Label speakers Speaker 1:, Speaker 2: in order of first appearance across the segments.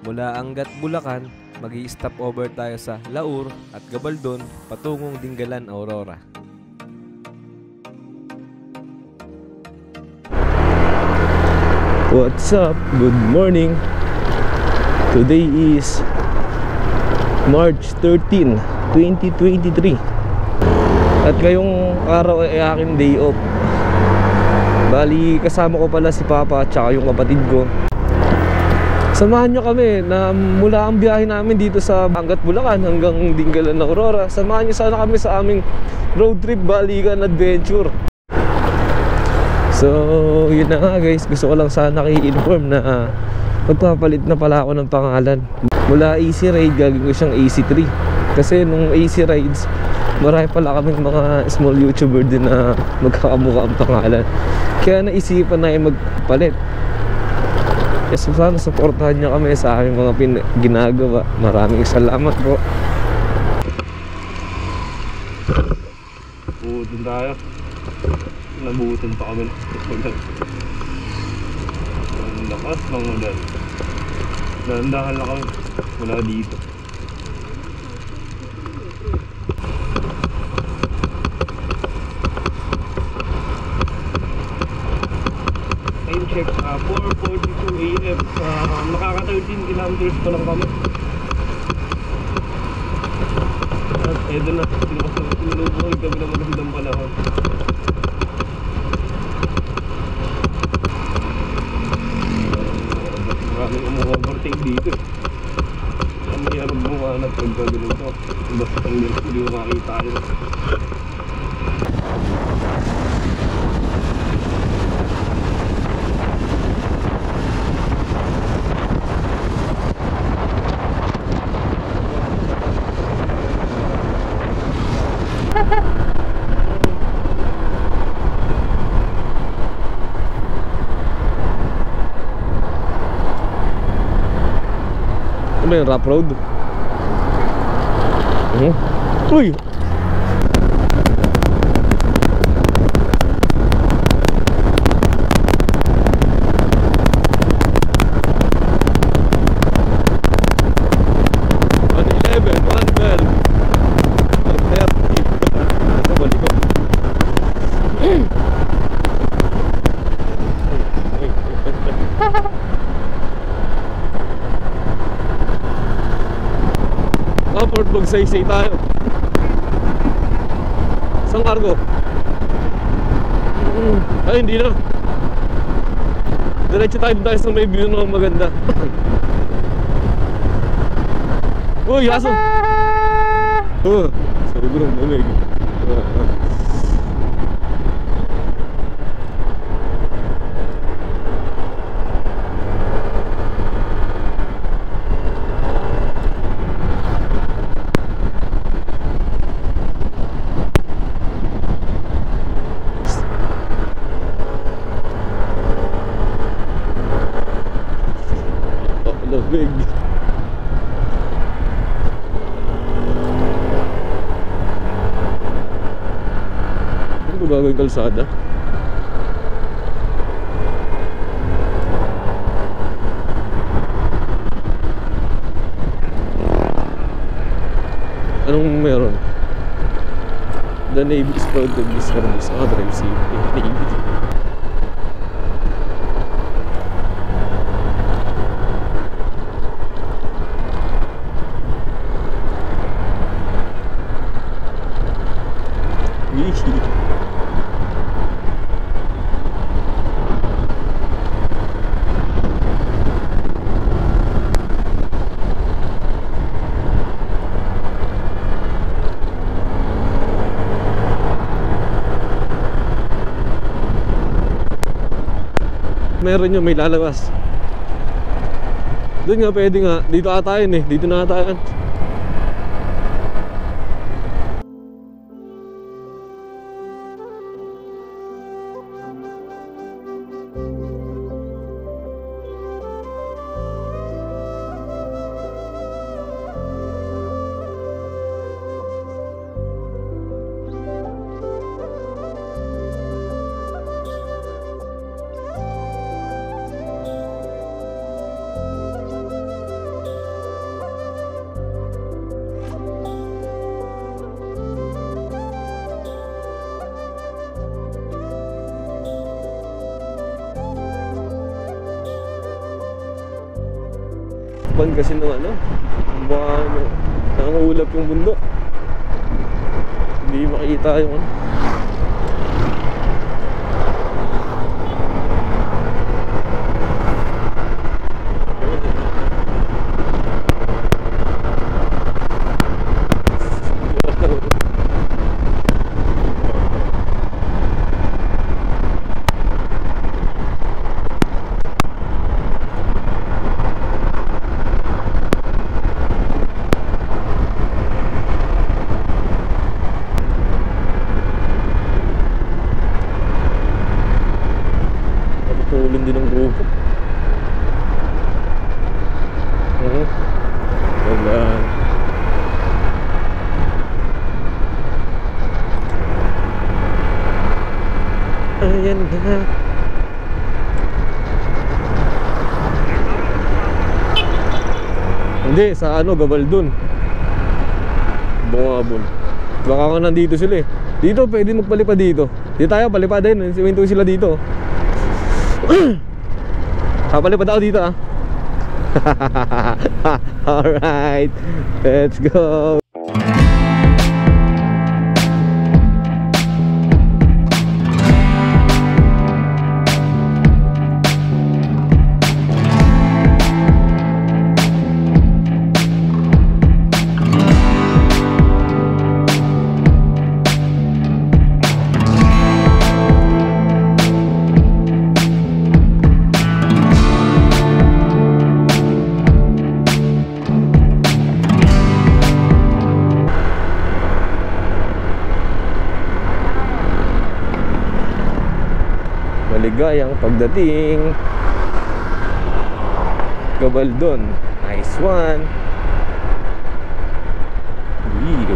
Speaker 1: Mula Angat, Bulacan, mag-i-stop over tayo sa Laur at Gabaldon patungong Dingalan, Aurora.
Speaker 2: What's up? Good morning. Today is March 13, 2023. At ngayong araw ay aking day off. Bali, kasama ko pala si Papa at saka yung kapatid ko. Samahan nyo kami na mula ang biyahe namin dito sa Angat, Bulacan hanggang Dingalan, Aurora. Samahan nyo sana kami sa aming road trip balikan adventure. So, yun na nga guys. Gusto ko lang sana i-inform na magpapalit na pala ako ng pangalan. Mula AC Ride, gagawin ko siyang AC3. Kasi nung AC Rides, marami pala kaming mga small YouTuber din na magkakamukha ang pangalan. Kaya naisipan na magpalit. So sana supportahan nyo kami sa aming mga ginagawa. Maraming salamat po. Buutin tayo. Nabuutin pa kami. Ang lakas ng model. Nandahan lang kami mula dito. Time check 4:42 AM. Nakaka 13 kilometers pa lang kami. At eto na, sinubuhay kami ng magandang panahon. Maraming umuovertake dito. Ang hirap bumanat pag gagawin ito. Basta hindi mo makita yun. Ano yung rough road? Uy! Magsaysay tayo. Saan cargo? Ay, hindi na. Diretso tayo sa may view na maganda. Uy, aso! Sobrang lamig. Big. Ano ba gagawin kalsada? Anong meron? The Navy is proud to be service. Drive safety. Navy. Meron yun, may lalabas. Doon nga, pwede nga. Dito ata yun eh. Dito na ata yan. harapan kasi ng ano, baka nanguulap yung bundok. Hindi makita yung ano. Tulong din ng grupo. Wala. Ayan na. Hindi, sa ano, Gabaldon. Bungabon. Baka ka nandito sila eh. Dito, pwede magpalipad dito. Dito tayo, palipad din. Siminto sila dito. Papalipad ako dito ah. Alright, let's go. Maligayang pagdating. Gabaldon. Nice one. Iyo.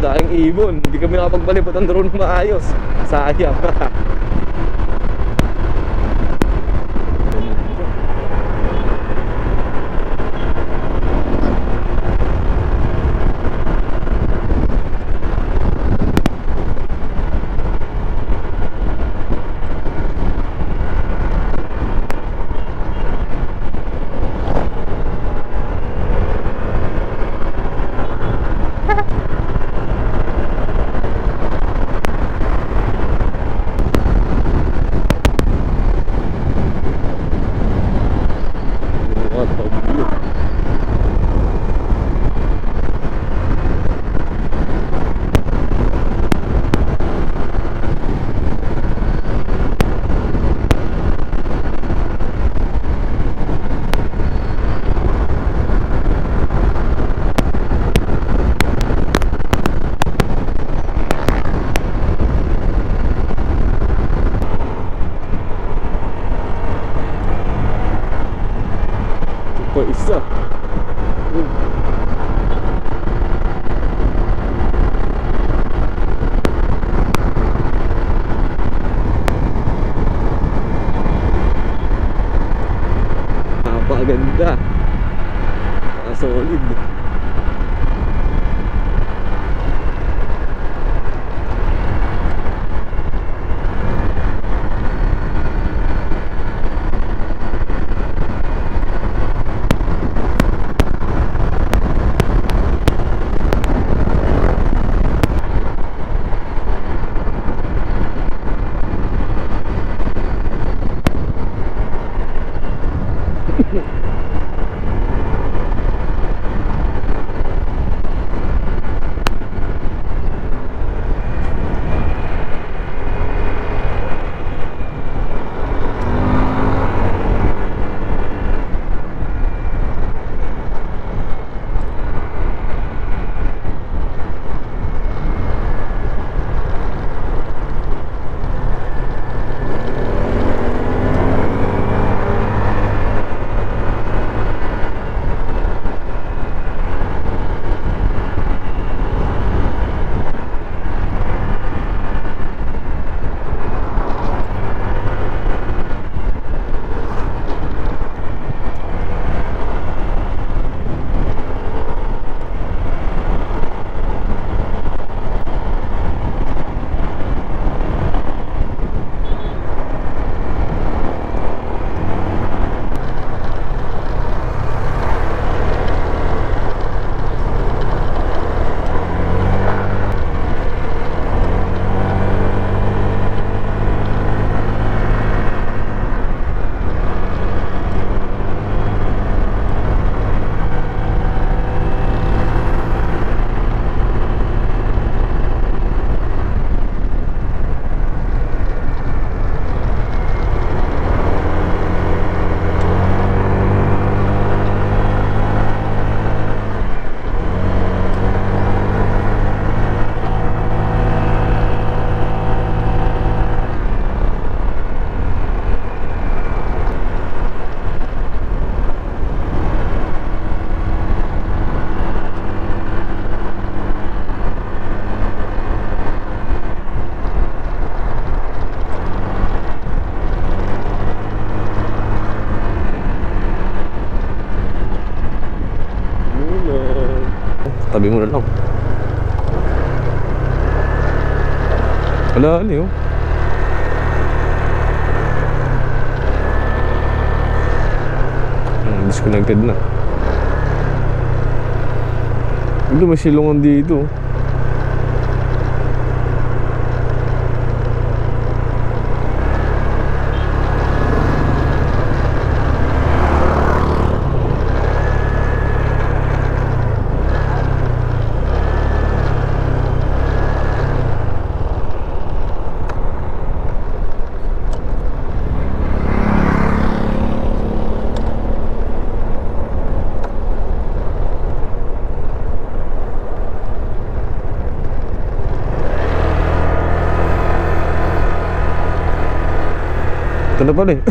Speaker 2: Daing ibon, hindi kami nakapagpalipad ang drone maayos. Sayang. Isa. Napakaganda. Solid. Tabi mo na lang. Wala, ano yun? Disconnected na. Hindi, may silungan dito. Ito na pala eh.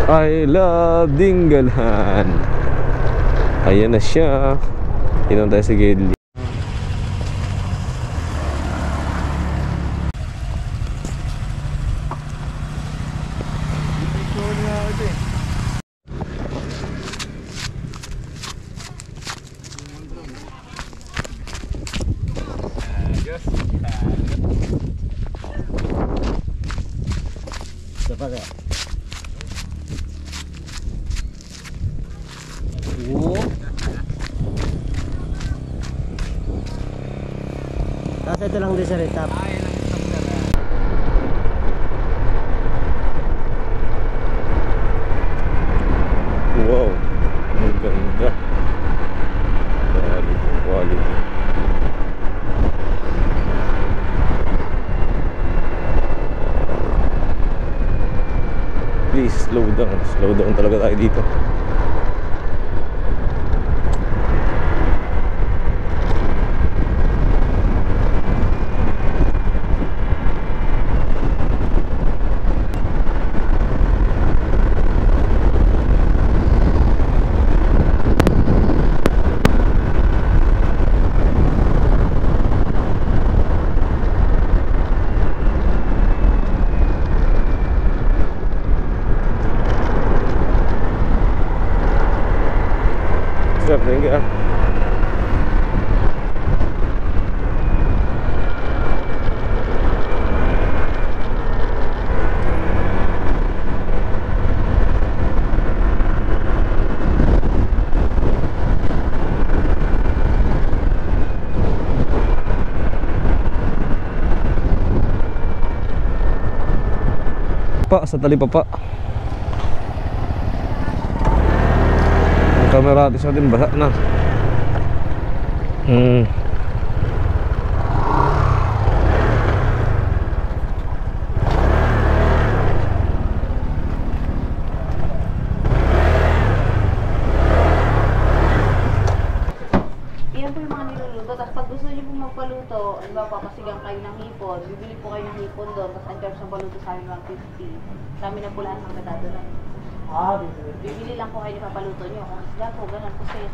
Speaker 2: I love Dingalan. Ayan na siya. Tinong tayo sa Gedli.
Speaker 3: Kasi ito lang din sa retap.
Speaker 2: Wow, ang ganda. Quality, quality. Please, slow down. Slow down talaga tayo dito. Thank you. Pa sa talipapa. Kamera natin sa atin basa na.
Speaker 4: Yan po yung mga niluluto. Tapos pag gusto niyo po magpaluto, ano ba, papasigang kayo ng hipon, bibili po kayo ng hipon doon, tapos ang charge ng paluto sa amin 150. Sa amin na po lahat ng katado na. Bibili lang po kayo ng papaluto nyo. Kung isda po, ganun po sa'yo.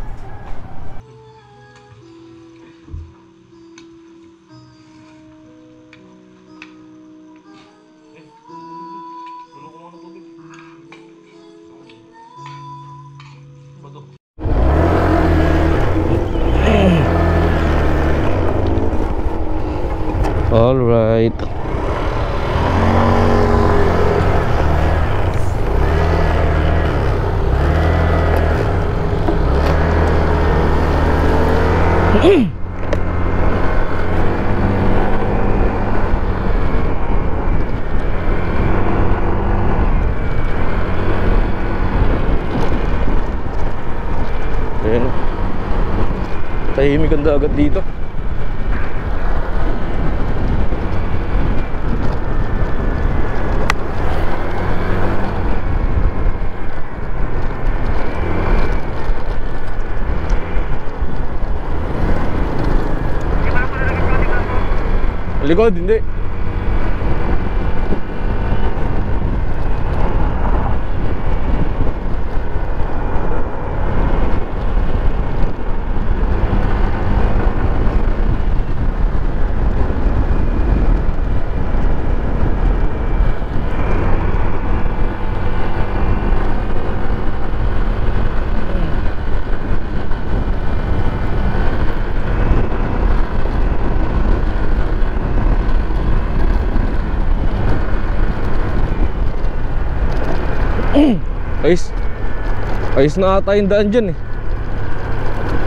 Speaker 2: All right. Ayan. Tahimik ang dagat dito. Likod, hindi. Ayos na ata yung daan dyan eh.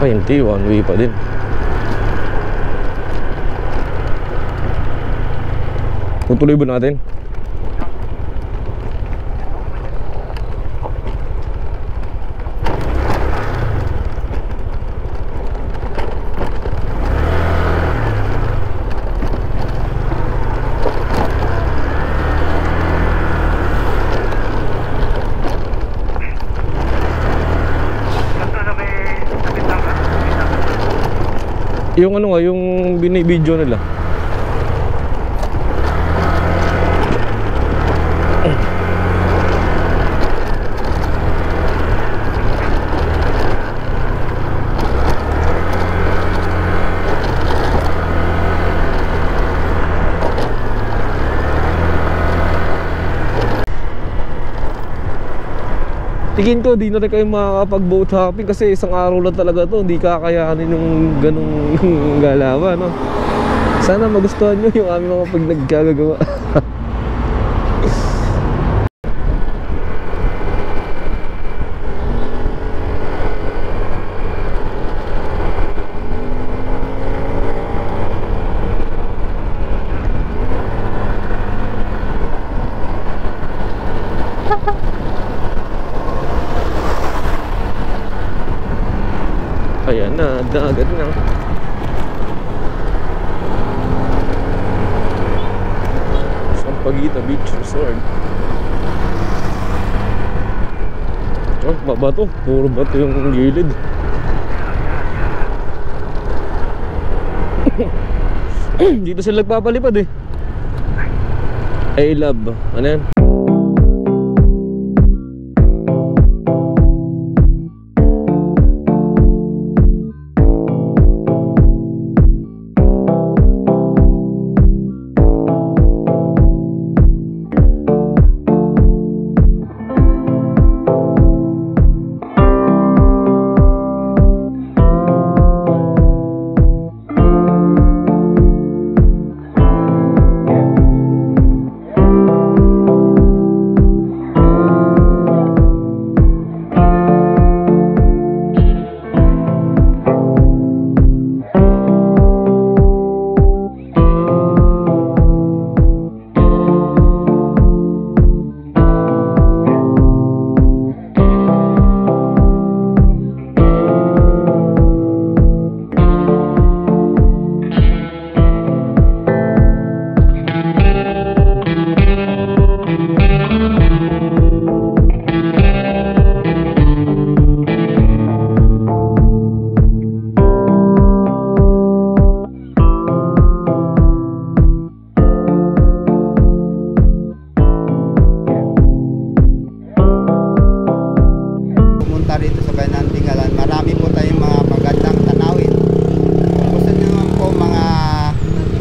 Speaker 2: Ay hindi, one way pa din. Tutuloy ba natin? Yung ano nga, yung binibidyo nila. Tingin ko di na rin kayo makakapag-boat hopping kasi isang araw lang talaga to. Hindi kakayanin yung ganung galawan, no? Sana magustuhan nyo yung aming mga pag nagkagagawa. Ayan na, dagat na. Sampaguita Beach Resort. Oh, babato. Puro bato yung gilid. Dito sila nagpapalipad eh. I love. Ano yan?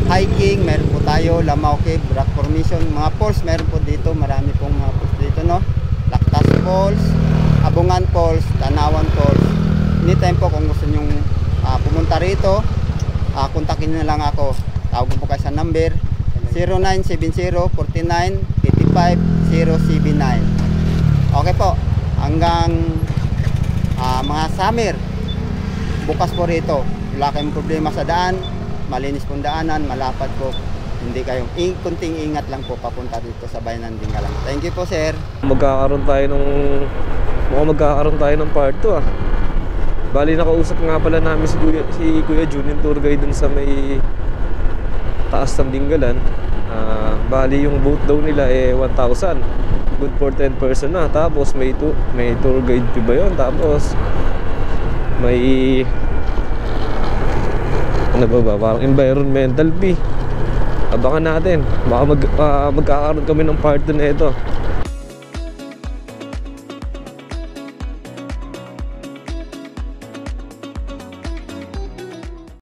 Speaker 3: Hiking, meron po tayo, Lamao Cave, Rock Formation, mga falls, meron po dito, marami pong mga falls dito, no? Lactas Falls, Abungan Falls, Tanawan Falls. Anytime po kung gusto nyong pumunta rito, kontakin nyo na lang ako. Tawag po kayo sa number 0970-49-85-079. Okay po, hanggang mga summer, bukas po rito. Wala kayong problema sa daan, malinis pong daanan, malapad po. Hindi kayong kunting ingat lang po papunta dito sa bayan ng Dingalan. Thank you po, sir.
Speaker 2: Magkakaroon tayo ng part 2 ah. Bali nakausap nga pala namin si Kuya Jun, yung tour guide dun sa may taas ng Dingalan. Bali yung boat daw nila 1,000. Good for 10 person na. Tapos may tour guide fee ba yun? Tapos may ano ba, parang environmental fee. Abangan natin, baka magkakaroon kami ng part 2 na ito.